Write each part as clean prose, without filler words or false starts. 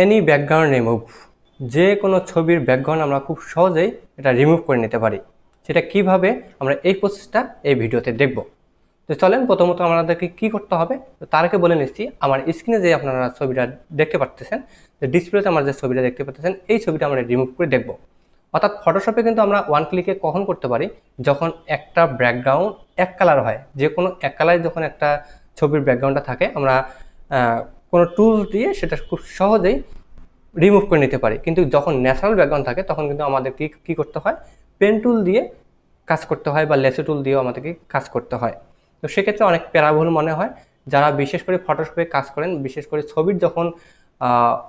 Any background remove, যে কোনো ছবির ব্যাকগ্রাউন্ড আমরা খুব সহজেই এটা রিমুভ করে নিতে পারি। সেটা কিভাবে আমরা এই প্রসেসটা এই ভিডিওতে দেখব। তো চলেন প্রথমত আমাদেরকে কি করতে হবে তার আগে বলে নিচ্ছি। আমার স্ক্রিনে যে আপনারা ছবিটা দেখতে পাচ্ছেন, যে ডিসপ্লেতে আমার যে ছবিটা দেখতে পাচ্ছেন, এই ছবিটা আমরা রিমুভ করে দেখব। অর্থাৎ ফটোশপে কিন্তু আমরা ওয়ান ক্লিকে কখন করতে পারি, যখন একটা ব্যাকগ্রাউন্ড এক কালার হয়, যে কোনো এক কালারে যখন একটা ছবির ব্যাকগ্রাউন্ডটা থাকে, আমরা কোনো টুলস দিয়ে সেটা খুব সহজেই রিমুভ করে নিতে পারি। কিন্তু যখন ন্যাচারাল ব্যাকগ্রাউন্ড থাকে তখন কিন্তু আমাদের কি করতে হয়, পেন টুল দিয়ে কাজ করতে হয় বা লেসো টুল দিয়েও আমাদেরকে কাজ করতে হয়। তো সেক্ষেত্রে অনেক প্যারাভুল মনে হয়। যারা বিশেষ করে ফটোশপে কাজ করেন, বিশেষ করে ছবির যখন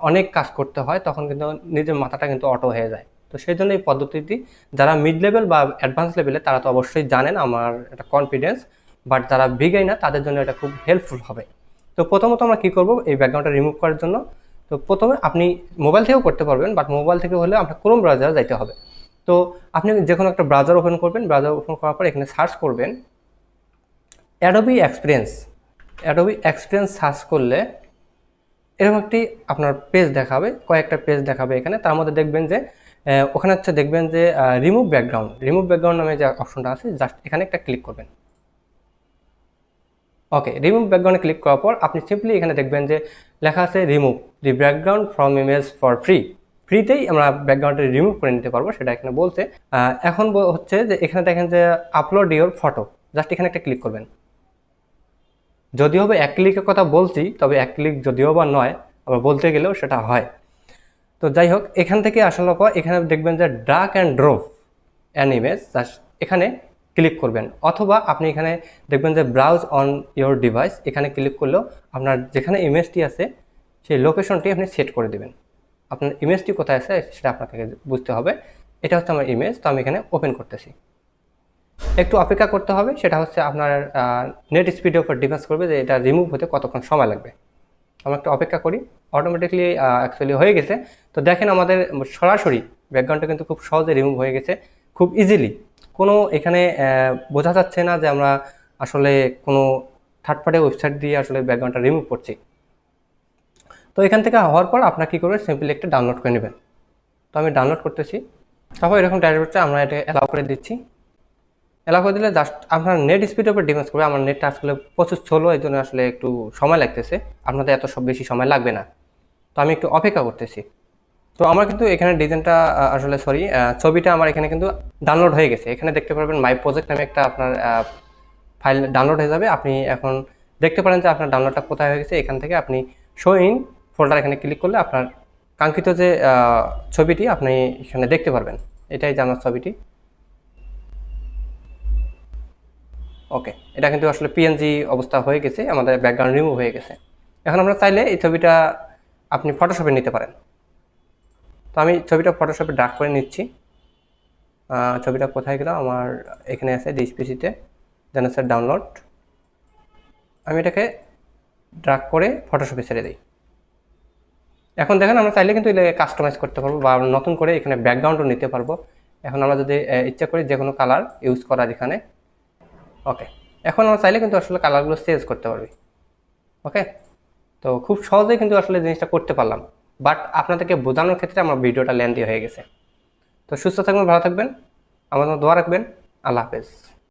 অনেক কাজ করতে হয় তখন কিন্তু নিজের মাথাটা কিন্তু অটো হয়ে যায়। তো সেই জন্য এই পদ্ধতিটি যারা মিড লেভেল বা অ্যাডভান্স লেভেলে তারা তো অবশ্যই জানেন, আমার এটা কনফিডেন্স। বাট যারা বিগাইনার তাদের জন্য এটা খুব হেল্পফুল হবে। তো প্রথমত আমরা কী করব এই ব্যাকগ্রাউন্ডটা রিমুভ করার জন্য। তো প্রথমে আপনি মোবাইল থেকেও করতে পারবেন, বাট মোবাইল থেকে হলে আপনার ক্রোম ব্রাউজারে যাইতে হবে। তো আপনি যে কোনো একটা ব্রাউজার ওপেন করবেন, ব্রাউজার ওপেন করার পর এখানে সার্চ করবেন Adobe experience. Adobe experience search করলে এরকম একটি আপনার পেজ দেখাবে, কয়েকটা পেজ দেখাবে এখানে। তার মধ্যে দেখবেন যে ওখানে হচ্ছে দেখবেন যে রিমুভ ব্যাকগ্রাউন্ড, রিমুভ ব্যাকগ্রাউন্ড নামে যে অপশনটা আছে, জাস্ট এখানে একটা ক্লিক করবেন। ওকে, রিমুভ ব্যাকগ্রাউন্ডে ক্লিক করার পর আপনি সিম্পলি এখানে দেখবেন যে লেখা আছে remove the background from image for free. ফ্রিতেই আমরা ব্যাকগ্রাউন্ডটা রিমুভ করে নিতে পারবো, সেটা এখানে বলছে। এখন হচ্ছে যে এখানে দেখেন যে আপলোড ইওর ফটো, জাস্ট এখানে একটা ক্লিক করবেন। যদিও বা এক ক্লিকের কথা বলছি, তবে এক ক্লিক যদিও বা নয়, আবার বলতে গেলেও সেটা হয়। তো যাই হোক, এখান থেকে আসার পর এখানে দেখবেন যে drug and drop an image, just এখানে ক্লিক করবেন। অথবা আপনি এখানে দেখবেন যে ব্রাউজ অন ইওর ডিভাইস, এখানে ক্লিক করলেও আপনার যেখানে ইমেজটি আছে সেই লোকেশনটি আপনি সেট করে দেবেন। আপনার ইমেজটি কোথায় আছে সেটা আপনাকে বুঝতে হবে। এটা হচ্ছে আমার ইমেজ, তো আমি এখানে ওপেন করতেছি। একটু অপেক্ষা করতে হবে, সেটা হচ্ছে আপনার নেট স্পিডের উপর ডিপেন্ড করবে যে এটা রিমুভ হতে কতক্ষণ সময় লাগবে। আমরা একটু অপেক্ষা করি, অটোমেটিকলি অ্যাকচুয়ালি হয়ে গেছে। তো দেখেন আমাদের সরাসরি ব্যাকগ্রাউন্ডটা কিন্তু খুব সহজে রিমুভ হয়ে গেছে, খুব ইজিলি। কোনো এখানে বোঝা যাচ্ছে না যে আমরা আসলে কোনো থার্ড পার্টি ওয়েবসাইট দিয়ে আসলে ব্যাকগ্রাউন্ডটা রিমুভ করছি। তো এখান থেকে হওয়ার পর আপনার কী করবেন, সিম্পলি একটা ডাউনলোড করে নেবেন। তো আমি ডাউনলোড করতেছি। তারপর এরকম ড্যাশবোর্ডটা আমরা এটা অ্যালাউ করে দিচ্ছি। অ্যালাউ করে দিলে জাস্ট আপনার নেট স্পিডের উপর ডিপেন্ড করবে। আমার নেটটা আসলে প্রচুর স্লো, এই জন্য আসলে একটু সময় লাগতেছে। আপনাদের এত বেশি সময় লাগবে না। তো আমি একটু অপেক্ষা করতেছি। তো আমার কিন্তু এখানে ডিজাইনটা আসলে ছবিটা আমার এখানে কিন্তু ডাউনলোড হয়ে গেছে। এখানে দেখতে পারবেন মাই প্রজেক্ট নামে একটা আপনার ফাইল ডাউনলোড হয়ে যাবে। আপনি এখন দেখতে পারেন যে আপনার ডাউনলোডটা কোথায় হয়ে গেছে। এখান থেকে আপনি শো ইন ফোল্ডার এখানে ক্লিক করলে আপনার কাঙ্ক্ষিত যে ছবিটি আপনি এখানে দেখতে পারবেন। এটাই যে আমার ছবিটি। ওকে, এটা কিন্তু আসলে পিএনজি অবস্থা হয়ে গেছে, আমাদের ব্যাকগ্রাউন্ড রিমুভ হয়ে গেছে। এখন আমরা চাইলে এই ছবিটা আপনি ফটোশপে নিতে পারেন। তো আমি ছবিটা ফটোশপে ড্রাগ করে নিচ্ছি। ছবিটা কোথায় গেল, আমার এখানে আছে ডিসপিসিতে, দেন আছে ডাউনলোড। আমি এটাকে ড্রাগ করে ফটোশপে ছেড়ে দিই। এখন দেখেন আমরা চাইলে কিন্তু এটাকে কাস্টমাইজ করতে পারবো বা নতুন করে এখানে ব্যাকগ্রাউন্ডও নিতে পারবো। এখন আমরা যদি ইচ্ছা করি যে কোনো কালার ইউজ করার এখানে, ওকে, এখন আমরা চাইলে কিন্তু আসলে কালারগুলো চেঞ্জ করতে পারবি। ওকে, তো খুব সহজেই কিন্তু আসলে জিনিসটা করতে পারলাম। বাট আপনাদেরকে বোঝানোর ক্ষেত্রে আমার ভিডিওটা লেন্থি হয়ে গেছে। তো সুস্থ থাকবেন, ভালো থাকবেন, আমার জন্য দোয়া রাখবেন। আল্লাহ হাফেজ।